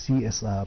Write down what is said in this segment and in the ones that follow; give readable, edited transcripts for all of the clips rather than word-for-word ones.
CSR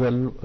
12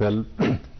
12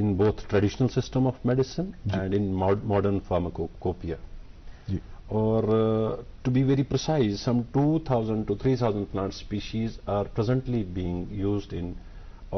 in both traditional system of medicine and in modern pharmacopoeia. Or to be very precise, some 2,000 to 3,000 plant species are presently being used in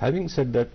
Having said that,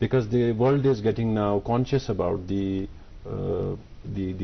because the world is getting now conscious about the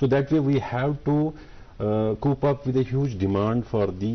So that way we have to cope up with a huge demand for the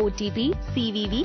OTP, CVV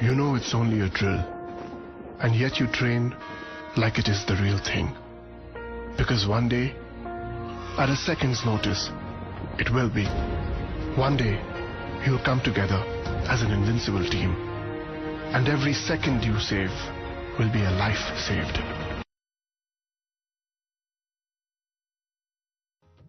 You know it's only a drill, and yet you train like it is the real thing. Because one day, at a second's notice, it will be. One day, you'll come together as an invincible team, and every second you save will be a life saved.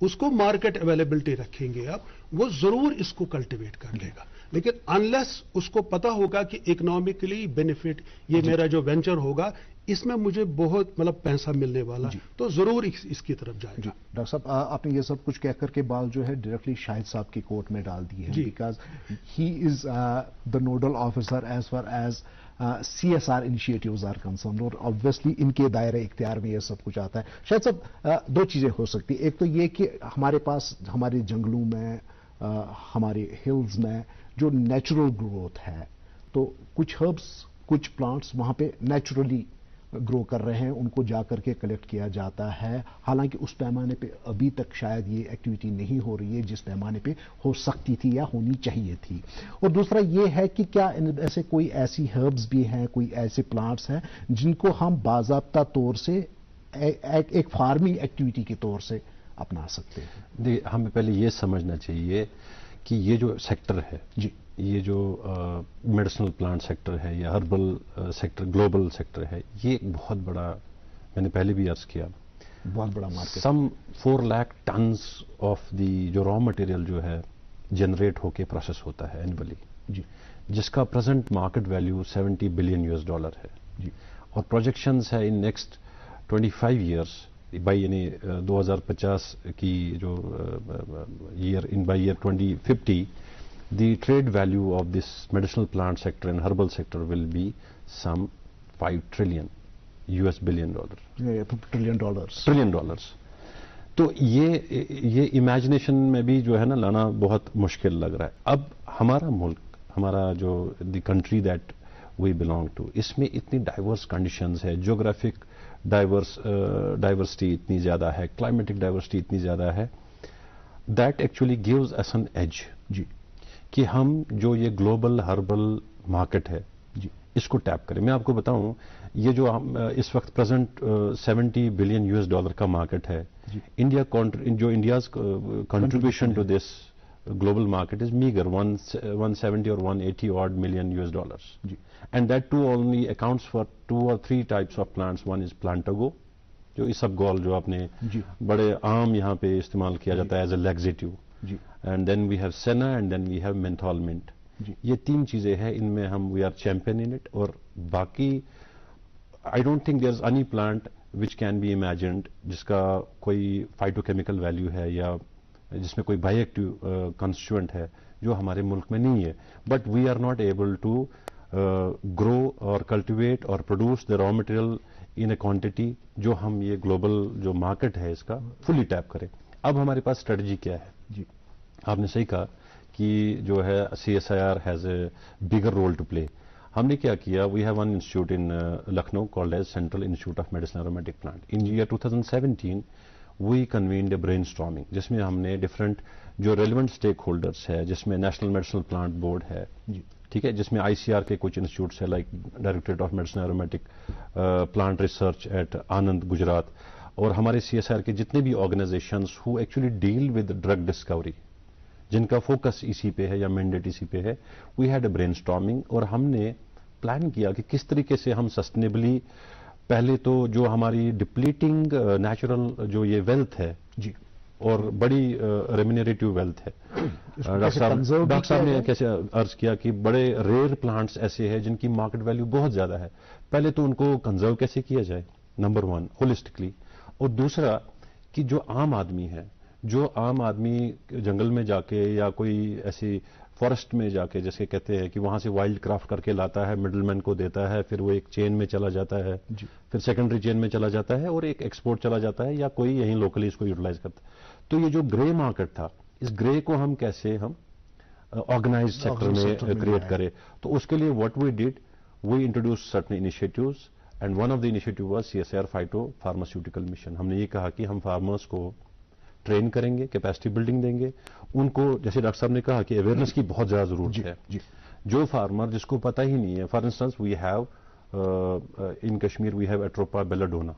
اس کو market availability رکھیں گے آپ, وہ ضرور اس کو cultivate کر لے گا. لیکن انلیس اس کو پتا ہوگا کہ اکنامکلی بینیفٹ یہ میرا جو وینچر ہوگا اس میں مجھے بہت پیسہ ملنے والا, تو ضرور اس کی طرف جائے گا. ڈاکٹر صاحب آپ نے یہ سب کچھ کہہ کر کے بال جو ہے ڈائریکٹلی شاہد صاحب کی کورٹ میں ڈال دی ہے, because he is the nodal officer as far as CSR initiatives are concerned, اور آبویسلی ان کے دائرہ اختیار میں یہ سب کچھ آتا ہے. شاید صاحب دو چیزیں ہو سکتی, ایک تو یہ کہ ہمارے پاس ہمارے جنگلوں میں ہمارے ہلز میں جو نیچرل گروتھ ہے, تو کچھ ہربس کچھ پلانٹس وہاں پہ نیچرلی گرو کر رہے ہیں, ان کو جا کر کے کلیکٹ کیا جاتا ہے, حالانکہ اس پیمانے پہ ابھی تک شاید یہ ایکٹیویٹی نہیں ہو رہی ہے جس پیمانے پہ ہو سکتی تھی یا ہونی چاہیے تھی. اور دوسرا یہ ہے کہ کیا ایسے کوئی ایسی ہربس بھی ہیں, کوئی ایسے پلانٹس ہیں جن کو ہم باضابطہ طور سے ایک فارمنگ ایکٹیویٹی کے طور سے اپنا سکتے ہیں؟ دیکھیے, ہمیں پہلے یہ سمجھنا چاہیے کہ یہ جو سیکٹر ہے, یہ جو میڈیسنل پلانٹ سیکٹر ہے یا ہربل سیکٹر, گلوبل سیکٹر ہے, یہ ایک بہت بڑا, میں نے پہلے بھی عرض کیا, بہت بڑا market. Some 4 lakh tons of the جو را مٹیریل جو ہے جنریٹ ہو کے پروسیس ہوتا ہے اینولی, جس کا پریزنٹ مارکیٹ ویلیو $70 بلین ہے, اور پروجیکشنز ہے ان نیکسٹ 25 ایئرس بائی, یعنی 2050 کی جو year, in by year 2050 the trade value of this medicinal plant sector and herbal sector will be some $5 trillion billion. Trillion dollars. تو یہ imagination میں بھی جو ہے نا لانا بہت مشکل لگ رہا ہے. اب ہمارا ملک, ہمارا جو the country that we belong to, اس میں اتنی ڈائیورس کنڈیشنز ہے, جیوگرافک ڈائیورسٹی اتنی زیادہ ہے, کلائمیٹک ڈائیورسٹی اتنی زیادہ ہے, that actually gives us an edge کہ ہم جو یہ گلوبل ہربل مارکیٹ ہے اس کو ٹیپ کریں. میں آپ کو بتاؤں, یہ جو اس وقت پریزنٹ $70 بلین کا مارکیٹ ہے, جو India's contribution to this global market is meager, 170 or 180 odd million $. And that too only accounts for 2 or 3 types of plants. One is plantago, جو isabgol جو آپ نے بڑے عام یہاں پہ استعمال کیا جاتا ہے as a laxative. And then we have senna and then we have menthol mint. یہ 3 چیزیں ہیں, ان میں ہم we are champion in it. اور باقی I don't think there's any plant which can be imagined جس کا کوئی phytochemical value ہے یا جس میں کوئی بائی ایکٹیو کنسٹیٹوئنٹ ہے جو ہمارے ملک میں نہیں ہے. But we are not able to grow اور کلٹیویٹ اور produce the raw material in a quantity جو ہم یہ گلوبل جو مارکیٹ ہے اس کا فلی ٹیپ کریں. اب ہمارے پاس اسٹریٹجی کیا ہے؟ آپ نے صحیح کہا کہ جو ہے CSIR has a bigger role to play. ہم نے کیا کیا, we have one institute in Lucknow called as central institute of medicine aromatic plant. In year 2017 we convened a brainstorming جس میں ہم نے ڈفرنٹ جو ریلیونٹ اسٹیک ہولڈرس ہے, جس میں نیشنل میڈیسنل پلانٹ بورڈ ہے, ٹھیک ہے, جس میں ICR کے کچھ انسٹیٹیوٹس ہے like directorate of medicine aromatic plant research at Anand Gujarat, اور ہمارے CSIR کے جتنے بھی آرگنائزیشنز ہو actually deal with drug discovery جن کا فوکس اسی پہ ہے یا مینڈیٹ اسی پہ ہے, we had a brainstorming. اور ہم نے پلان کیا کہ کس طریقے سے ہم سسٹینیبلی پہلے تو جو ہماری ڈپلیٹنگ نیچرل جو یہ ویلتھ ہے اور بڑی ریمینریٹو ویلتھ ہے, ڈاکٹر صاحب نے کیسے عرض کیا کہ بڑے ریئر پلانٹس ایسے ہیں جن کی مارکیٹ ویلیو بہت زیادہ ہے. پہلے تو ان کو کنزرو کیسے کیا جائے, نمبر 1 ہولسٹکلی, اور دوسرا کہ جو عام آدمی ہے, جو عام آدمی جنگل میں جا کے یا کوئی ایسی فارسٹ میں جا کے جیسے کہتے ہیں کہ وہاں سے وائلڈ کرافٹ کر کے لاتا ہے, مڈل مین کو دیتا ہے, پھر وہ ایک چین میں چلا جاتا ہے, پھر سیکنڈری چین میں چلا جاتا ہے اور ایک ایکسپورٹ چلا جاتا ہے, یا کوئی یہیں لوکلی اس کو یوٹیلائز کرتا ہے. تو یہ جو گرے مارکیٹ تھا, اس گرے کو ہم کیسے ہم آرگنائزڈ سیکٹر میں کریٹ کرے. تو اس کے لیے what we did, we introduce certain initiatives and one of the initiative was CSIR phyto pharmaceutical mission. ہم نے یہ کہا کہ ہم فارمرز کو ٹرین کریں گے, کیپیسٹی بلڈنگ دیں گے ان کو. جیسے ڈاکٹر صاحب نے کہا کہ اویئرنیس کی بہت زیادہ ضرورت ہے. جو فارمر جس کو پتہ ہی نہیں ہے, for instance we have in Kashmir we have atropa belladonna,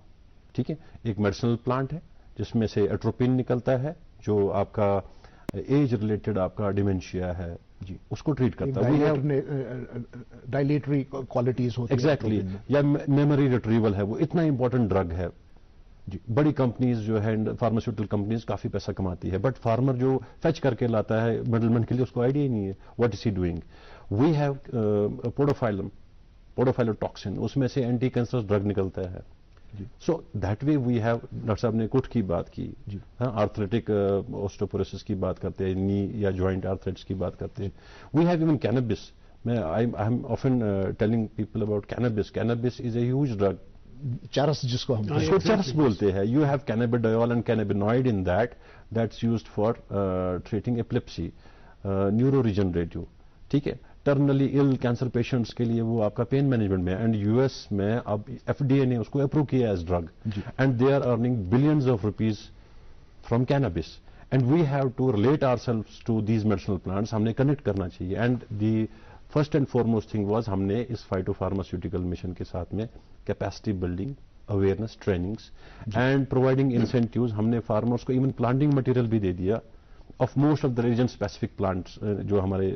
ٹھیک ہے, ایک میڈیسنل پلانٹ ہے جس میں سے ایٹروپین نکلتا ہے جو آپ کا ایج ریلیٹڈ آپ کا ڈیمینشیا ہے اس کو ٹریٹ کرتا ہے. ڈائلیٹری کوالٹیز ہوتی ہیں ایگزیکٹلی, یا میموری ریٹریول ہے, وہ اتنا امپورٹنٹ ڈرگ ہے. جی بڑی کمپنیز جو ہے فارماسیوٹیکل کمپنیز کافی پیسہ کماتی ہے, بٹ فارمر جو فیچ کر کے لاتا ہے مڈل مین کے لیے اس کو آئیڈیا ہی نہیں ہے what is he doing. We have podophyllotoxin, اس میں سے اینٹی کینسر ڈرگ نکلتا ہے. So that way we have, doctor صاحب نے کٹ کی بات کی, آرتھریٹک اوسٹوپوروسس کی بات کرتے ہیں, نی یا جوائنٹ آرتھریٹس کی بات کرتے ہیں. We have even cannabis. میں I am often telling people about cannabis. Cannabis is a huge drug, چرس جس کو ہم چرس بولتے ہیں. You have cannabidiol and cannabinoid in that's used for treating epilepsy, neuro regenerative. ٹھیک ہے, ٹرمنلی ال کینسر پیشنٹس کے لیے وہ آپ کا پین مینجمنٹ میں, اینڈ یو ایس میں اب ایف ڈی اے نے اس کو اپروو کیا as drug, and they are earning billions of rupees from cannabis. And we have to relate ourselves to these medicinal plants. ہم نے connect کرنا چاہیے. And the first and foremost thing was, ہم نے اس phyto pharmaceutical mission کے ساتھ میں capacity building, awareness trainings and providing incentives. ہم نے فارمرس کو ایون پلانٹنگ مٹیریل بھی دے دیا of most of the region specific plants جو ہمارے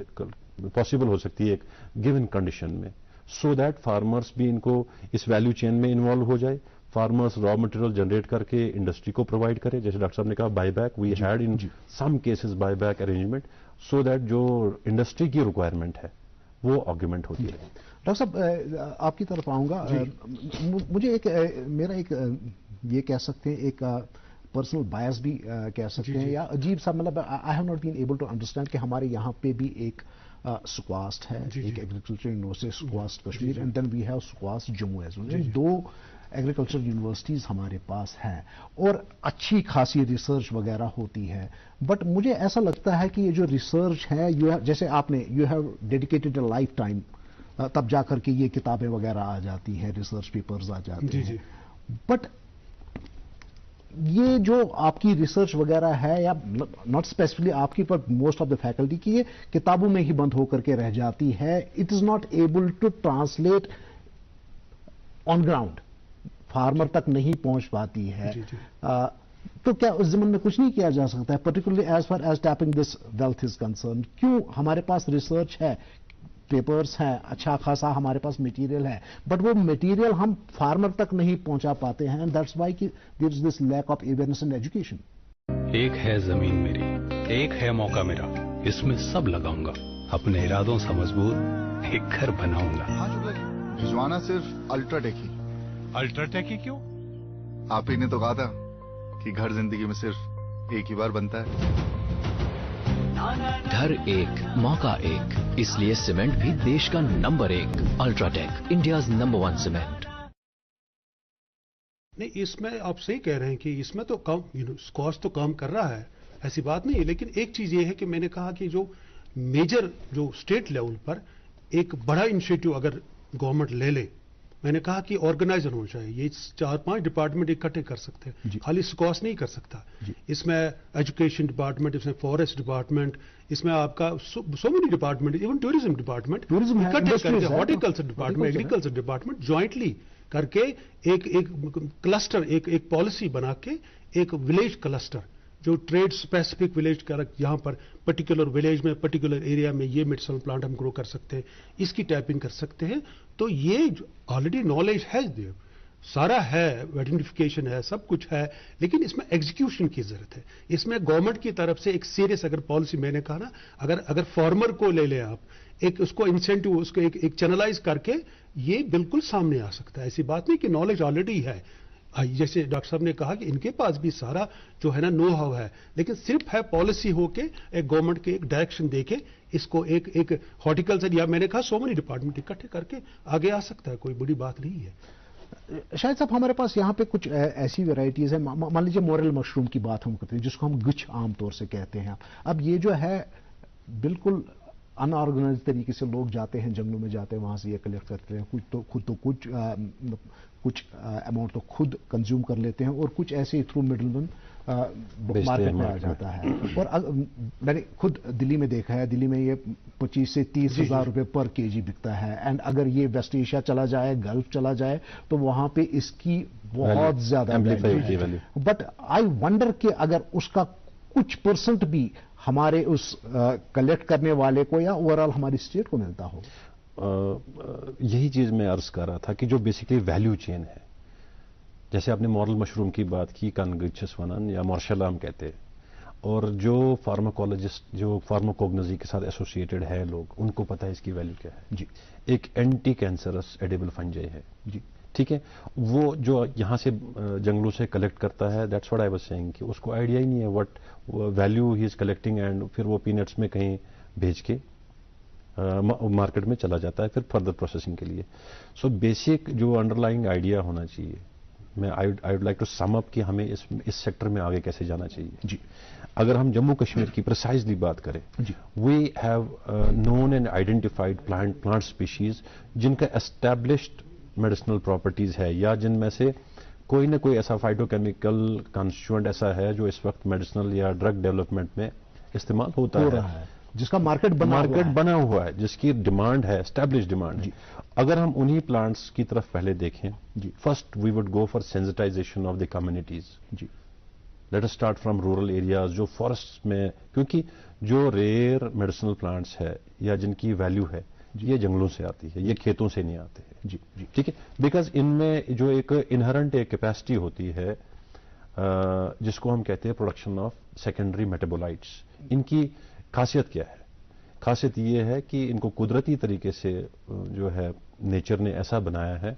پاسبل ہو سکتی ہے ایک گیون کنڈیشن میں, سو دیٹ فارمرس بھی ان کو اس ویلیو چین میں انوالو ہو جائے. فارمرس را مٹیریل جنریٹ کر کے انڈسٹری کو پرووائڈ کرے. جیسے ڈاکٹر صاحب نے کہا buy back, we had in some cases buy back arrangement, so that جو انڈسٹری کی ریکوائرمنٹ ہے وہ آرگیومنٹ ہوتی ہے. ڈاکٹر صاحب آپ کی طرف آؤں گا. مجھے میرا ایک یہ کہہ سکتے ہیں ایک پرسنل بایس بھی کہہ سکتے ہیں, یا عجیب سا, مطلب I have not been able to understand کہ ہمارے یہاں پہ بھی ایک سکواسٹ ہے, ایک agriculture university SKUAST Kashmir, and then we have SKUAST Jammu as well. دو ایگریکلچر یونیورسٹیز ہمارے پاس ہیں اور اچھی خاصی ریسرچ وغیرہ ہوتی ہے. بٹ مجھے ایسا لگتا ہے کہ یہ جو ریسرچ ہے, جیسے آپ نے you have dedicated a life time, تب جا کر کے یہ کتابیں وغیرہ آ جاتی ہیں, ریسرچ پیپرز آ جاتے ہیں. بٹ یہ جو آپ کی ریسرچ وغیرہ ہے, یا ناٹ اسپیسیفکلی آپ کی, پر موسٹ آف دا فیکلٹی کی, یہ کتابوں میں ہی بند ہو کر کے رہ جاتی ہے. It is not able to translate on ground, farmer تک نہیں پہنچ پاتی ہے. تو کیا اس زمن میں کچھ نہیں کیا جا سکتا ہے, particularly as far as tapping this wealth is concern? کیوں ہمارے پاس ریسرچ ہے, پیپرز ہیں, اچھا خاصا ہمارے پاس میٹیریل ہے, بٹ وہ میٹیریل ہم فارمر تک نہیں پہنچا پاتے ہیں, and that's why there is this lack of awareness and education. ایک ہے زمین میری, ایک ہے موقع میرا, اس میں سب لگاؤں گا, اپنے ارادوں سے مضبوط ایک گھر بناؤں گا. بھجوانا صرف الٹرا ٹیک ہی. الٹرا ٹیک ہی کیوں؟ آپ ہی نے تو کہا تھا کہ گھر زندگی میں صرف ایک ہی بار بنتا ہے. گھر ایک, موقع ایک, اس لیے سیمنٹ بھی دیش کا نمبر 1. الٹرا ٹیک, انڈیاز نمبر 1 سیمنٹ. نہیں, اس میں آپ صحیح کہہ رہے ہیں کہ اس میں تو کام, اسکواش تو کام کر رہا ہے, ایسی بات نہیں ہے. لیکن ایک چیز یہ ہے کہ میں نے کہا کہ جو میجر جو اسٹیٹ لیول پر ایک بڑا انیشیٹو اگر گورنمنٹ لے لے, میں نے کہا کہ آرگنائزر ہونا چاہیے. یہ 4-5 ڈپارٹمنٹ اکٹھے کر سکتے ہیں, خالی سکواش نہیں کر سکتا. اس میں ایجوکیشن ڈپارٹمنٹ, اس میں فارسٹ ڈپارٹمنٹ, اس میں آپ کا so many department, even tourism department اکٹھے کر کے, horticulture department, agriculture department jointly کر کے ایک کلسٹر, ایک پالیسی بنا کے ایک ولیج کلسٹر, جو ٹریڈ اسپیسیفک ولیج کا, یہاں پر پرٹیکولر ولیج میں پرٹیکولر ایریا میں یہ میڈیسنل پلانٹ ہم گرو کر سکتے ہیں, اس کی ٹیپنگ کر سکتے ہیں. تو یہ آلریڈی نالج ہے, سارا ہے, آئیڈینٹیفیکیشن ہے, سب کچھ ہے, لیکن اس میں ایگزیکیوشن کی ضرورت ہے. اس میں گورنمنٹ کی طرف سے ایک سیریس اگر پالیسی, میں نے کہا نا, اگر فارمر کو لے لیں آپ, ایک اس کو انسینٹیو, اس کو ایک چینلائز کر کے, یہ بالکل سامنے آ سکتا ہے. ایسی بات نہیں کہ نالج آلریڈی ہے. جیسے ڈاکٹر صاحب نے کہا کہ ان کے پاس بھی سارا جو ہے نا نو ہاؤ ہے, لیکن صرف ہے پالیسی ہو کے ایک گورنمنٹ کے ایک ڈائریکشن دے کے اس کو ایک ہارٹیکلچر, یا میں نے کہا سو مینی ڈپارٹمنٹ اکٹھے کر کے آگے آ سکتا ہے, کوئی بڑی بات نہیں ہے. شاید صاحب ہمارے پاس یہاں پہ کچھ ایسی ویرائٹیز ہیں, مان لیجیے مورل مشروم کی بات ہم کرتے ہیں, جس کو ہم گچھ عام طور سے کہتے ہیں. اب یہ جو ہے بالکل ان آرگنائز طریقے سے لوگ جاتے ہیں, جنگلوں میں جاتے ہیں, وہاں سے یہ کلیکٹ کرتے ہیں, کچھ اماؤنٹ تو خود کنزیوم کر لیتے ہیں, اور کچھ ایسے تھرو مڈل مین مارکیٹ میں آ جاتا ہے. اور میں نے خود دلی میں دیکھا ہے, دلی میں یہ 25 سے 30 ہزار روپے پر کے جی بکتا ہے. اینڈ اگر یہ ویسٹ ایشیا چلا جائے, گلف چلا جائے, تو وہاں پہ اس کی بہت زیادہ ویلیو ہے. بٹ آئی ونڈر کہ اگر اس کا کچھ پرسنٹ بھی ہمارے اس کلیکٹ کرنے والے کو یا اوور آل ہماری اسٹیٹ کو ملتا ہو. یہی چیز میں عرض کر رہا تھا کہ جو بیسکلی ویلیو چین ہے, جیسے آپ نے مورل مشروم کی بات کی، کانگچس ونن یا مارشل ہم کہتے ہیں، اور جو فارماکولوجسٹ جو فارماکوگنوزی کے ساتھ ایسوسیٹڈ ہے لوگ، ان کو پتہ ہے اس کی ویلیو کیا ہے. جی. ایک اینٹی کینسرس ایڈیبل فنجائی ہے. جی. ٹھیک ہے، وہ جو یہاں سے جنگلوں سے کلیکٹ کرتا ہے، that's what I was seeing کہ اس کو آئیڈیا ہی نہیں ہے what value he is collecting, and پھر وہ پینٹس میں کہیں بھیج کے مارکیٹ میں چلا جاتا ہے پھر فردر پروسیسنگ کے لیے. سو بیسک جو انڈر لائنگ آئیڈیا ہونا چاہیے، میں I would like to sum up کہ ہمیں اس سیکٹر میں آگے کیسے جانا چاہیے. جی. اگر ہم جموں کشمیر کی پرسائزلی بات کریں، we have known and identified plant species جن کا اسٹیبلشڈ میڈیسنل پراپرٹیز ہے، یا جن میں سے کوئی نہ کوئی ایسا فائٹو کیمیکل کانسٹیٹوئنٹ ایسا ہے جو اس وقت میڈیسنل یا ڈرگ ڈیولپمنٹ میں استعمال ہوتا ہے، جس کا مارکیٹ بنا ہوا ہے، جس کی ڈیمانڈ ہے، اسٹیبلش ڈیمانڈ ہے. اگر ہم انہی پلانٹس کی طرف پہلے دیکھیں، first we would go for sensitization of the communities. جی. Let us start from rural areas جو فارسٹ میں، کیونکہ جو ریئر میڈیسنل پلانٹس ہے یا جن کی ویلیو ہے یہ جنگلوں سے آتی ہے، یہ کھیتوں سے نہیں آتے ہیں. جی. ٹھیک ہے، بیکاز ان میں جو ایک انہرنٹ ایک کیپیسٹی ہوتی ہے جس کو ہم کہتے ہیں پروڈکشن آف سیکنڈری میٹابولائٹس. ان کی خاصیت کیا ہے؟ خاصیت یہ ہے کہ ان کو قدرتی طریقے سے جو ہے نیچر نے ایسا بنایا ہے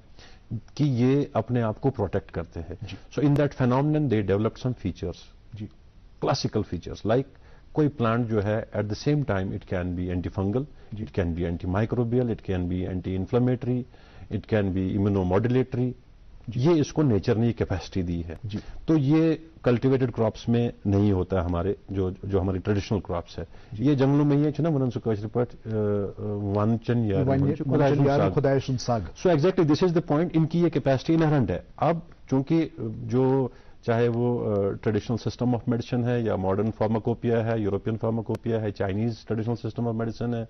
کہ یہ اپنے آپ کو پروٹیکٹ کرتے ہیں. So in that phenomenon they developed some features, classical features, like کوئی پلانٹ جو ہے at the same time it can be anti fungal, it can be anti microbial, it can be anti inflammatory, it can be immuno modulatory. یہ اس کو nature نے capacity دی ہے. تو یہ کلٹیویٹڈ کراپس میں نہیں ہوتا ہے، ہمارے جو ہماری ٹریڈیشنل کراپس ہے یہ جنگلوں میں ہی ہے. ونن سکوچ رپٹ ونچن یا خدای ساگ. So exactly this is the point, ان کی یہ کیپیسٹی انہرنٹ ہے. اب چونکہ جو چاہے وہ ٹریڈیشنل سسٹم آف میڈیسن ہے یا ماڈرن فارماکوپیا ہے، یورپین فارماکوپیا ہے، Chinese traditional system of medicine ہے،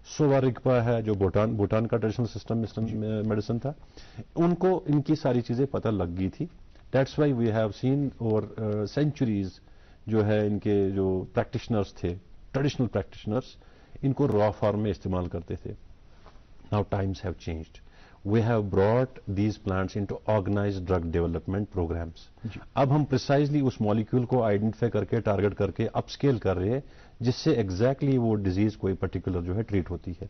سوارگپا ہے جو بھوٹان کا ٹریڈیشنل سسٹم میڈیسن تھا، ان کو ان کی ساری چیزیں پتہ لگ گئی تھی. That's why we have seen over centuries جو ہے ان کے جو پریکٹیشنرز تھے، ٹریڈیشنل پریکٹیشنرز، ان کو را فارم میں استعمال کرتے تھے. Now Times have changed. We have brought these plants into organized drug development programs. اب ہم پرسائزلی اس مالیکول کو آئیڈینٹیفائی کر کے ٹارگٹ کر کے اپ اسکیل کر رہے ہیں جس سے ایگزیکٹلی وہ ڈیزیز کوئی پرٹیکولر جو ہے ٹریٹ ہوتی ہے.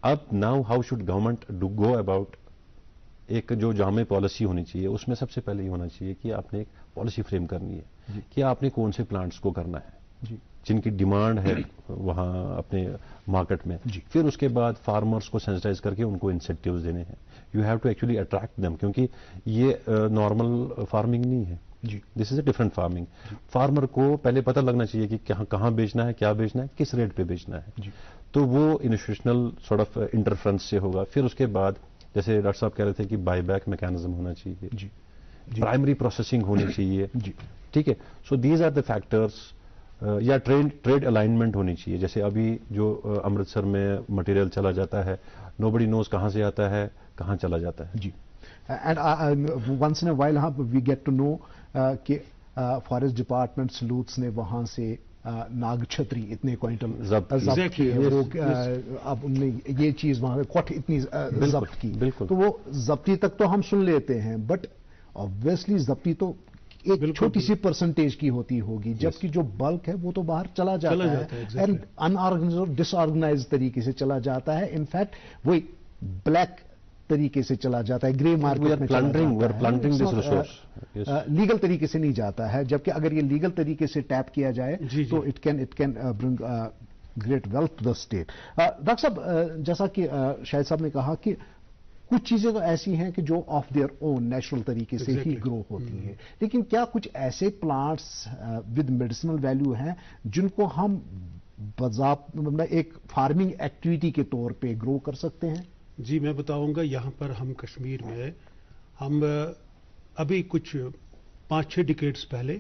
اب now how should government go about? ایک جو جامع پالیسی ہونی چاہیے اس میں سب سے پہلے یہ ہونا چاہیے کہ آپ نے ایک پالیسی فریم کرنی ہے کہ آپ نے کون سے پلانٹس کو کرنا ہے جن کی ڈیمانڈ ہے وہاں اپنے مارکیٹ میں. پھر اس کے بعد فارمرز کو سینسٹائز کر کے ان کو انسینٹیوز دینے ہیں. You have to actually attract them, کیونکہ یہ نارمل فارمنگ نہیں ہے. This is a different farming. Farmer کو پہلے پتہ لگنا چاہیے کہ کہاں بیچنا ہے، کیا بیچنا ہے، کس ریٹ پہ بیچنا ہے. تو وہ انسٹیٹیوشنل سارٹ آف انٹرفرنس سے ہوگا. پھر اس کے بعد جیسے ڈاکٹر صاحب کہہ رہے تھے کہ بائی بیک میکینزم ہونا چاہیے، پرائمری پروسیسنگ ہونی چاہیے. ٹھیک ہے. So these are the factors. یا ٹریڈ الائنمنٹ ہونی چاہیے. جیسے ابھی جو امرتسر میں مٹیریل چلا جاتا ہے، نو بڈی نوز کہاں سے آتا ہے، کہاں چلا جاتا ہے. And once in a while we get to know کہ فارسٹ ڈپارٹمنٹ سلوٹس نے وہاں سے ناگ چھتری اتنے کوئنٹل ضبط کیے. اب ان نے یہ چیز وہاں کوٹھ اتنی ضبط کی. تو وہ ضبطی تک تو ہم سن لیتے ہیں، بٹ آبویسلی ضبطی تو ایک چھوٹی سی پرسنٹیج کی ہوتی ہوگی، جبکہ جو بلک ہے وہ تو باہر چلا جاتا ہے اینڈ ان آرگنائزڈ اور ڈس آرگنائز طریقے سے چلا جاتا ہے. انفیکٹ وہی بلیک طریقے سے چلا جاتا ہے، گرے مارکیٹ میں لیگل طریقے سے نہیں جاتا ہے. جبکہ اگر یہ لیگل طریقے سے ٹیپ کیا جائے تو it can bring great wealth to the state. Doctor صاحب، جیسا کہ شاہد صاحب نے کہا کہ کچھ چیزیں تو ایسی ہیں کہ جو آف دیئر اون نیچرل طریقے سے ہی گرو ہوتی ہیں، لیکن کیا کچھ ایسے پلانٹس ود میڈیسنل ویلیو ہیں جن کو ہم باضابطہ ایک فارمنگ ایکٹیویٹی کے طور پہ گرو کر سکتے ہیں؟ جی میں بتاؤں گا. یہاں پر ہم کشمیر میں ہم ابھی کچھ 5-6 ڈیکیڈز پہلے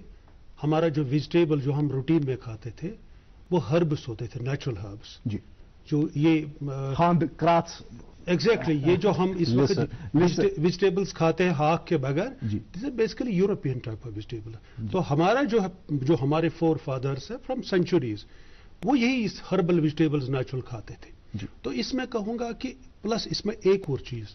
ہمارا جو ویجیٹیبل جو ہم روٹین میں کھاتے تھے وہ ہربس ہوتے تھے، نیچرل ہربس. جو یہ ہاند کراتس ایگزیکٹلی یہ جو ہم اس وقت ویجیٹیبلس کھاتے ہیں ہاک کے بغیر، this is basically European type of vegetable. تو ہمارا جو ہمارے فور فادرس ہیں فرام سینچوریز وہ یہی ہربل ویجیٹیبلز نیچرل کھاتے تھے. تو اس میں کہوں گا کہ پلس اس میں ایک اور چیز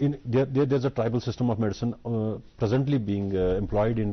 there's a tribal system of medicine presently being employed in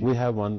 we have one,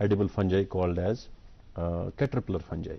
edible fungi called as caterpillar fungi